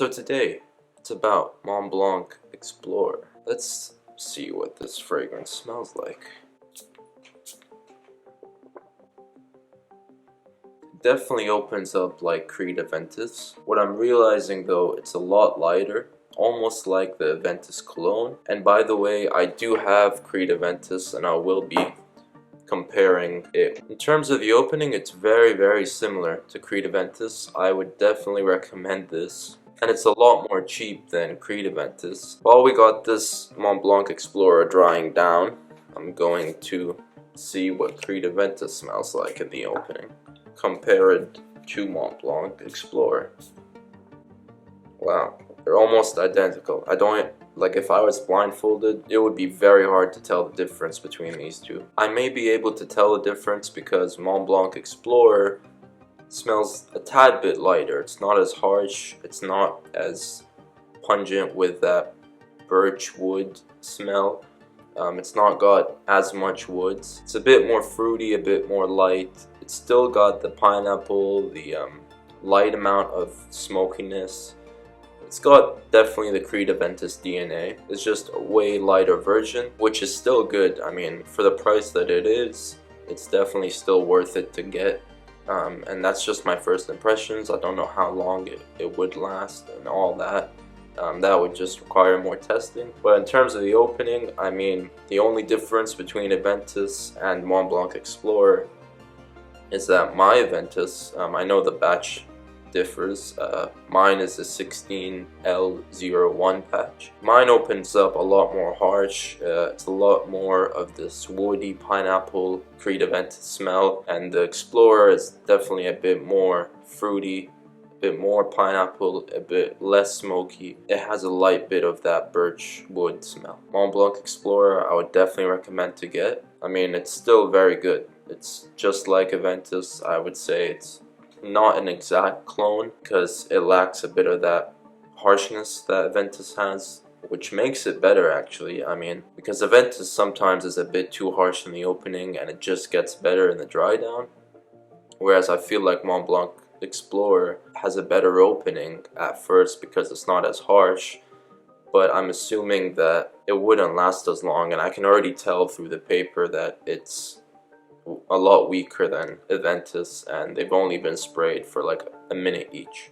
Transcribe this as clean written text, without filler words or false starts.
So today, it's about Mont Blanc Explorer. Let's see what this fragrance smells like. It definitely opens up like Creed Aventus. What I'm realizing though, it's a lot lighter, almost like the Aventus cologne. And by the way, I do have Creed Aventus and I will be comparing it. In terms of the opening, it's very similar to Creed Aventus. I would definitely recommend this. And it's a lot more cheap than Creed Aventus. While we got this Mont Blanc Explorer drying down, I'm going to see what Creed Aventus smells like in the opening, compared to Mont Blanc Explorer. Wow, they're almost identical. Like if I was blindfolded, it would be very hard to tell the difference between these two. I may be able to tell the difference because Mont Blanc Explorer smells a tad bit lighter. It's not as harsh, it's not as pungent with that birch wood smell. It's not got as much woods. It's a bit more fruity, a bit more light. It's still got the pineapple, the light amount of smokiness. It's got definitely the Creed Aventus DNA. It's just a way lighter version, which is still good. I mean, for the price that it is, it's definitely still worth it to get. And that's just my first impressions. I don't know how long it would last and all that. That would just require more testing. But in terms of the opening, I mean, the only difference between Aventus and Mont Blanc Explorer is that my Aventus, I know the batch differs. Mine is a 16L01 patch. Mine opens up a lot more harsh. It's a lot more of this woody pineapple Creed Aventus smell, and the Explorer is definitely a bit more fruity, a bit more pineapple, a bit less smoky. It has a light bit of that birch wood smell. Mont Blanc Explorer I would definitely recommend to get. I mean, it's still very good. It's just like Aventus. I would say it's not an exact clone because it lacks a bit of that harshness that Aventus has, which makes it better actually. I mean, because Aventus sometimes is a bit too harsh in the opening and it just gets better in the dry down, whereas I feel like Mont Blanc Explorer has a better opening at first because it's not as harsh, but I'm assuming that it wouldn't last as long, and I can already tell through the paper that it's a lot weaker than Aventus, and they've only been sprayed for like a minute each.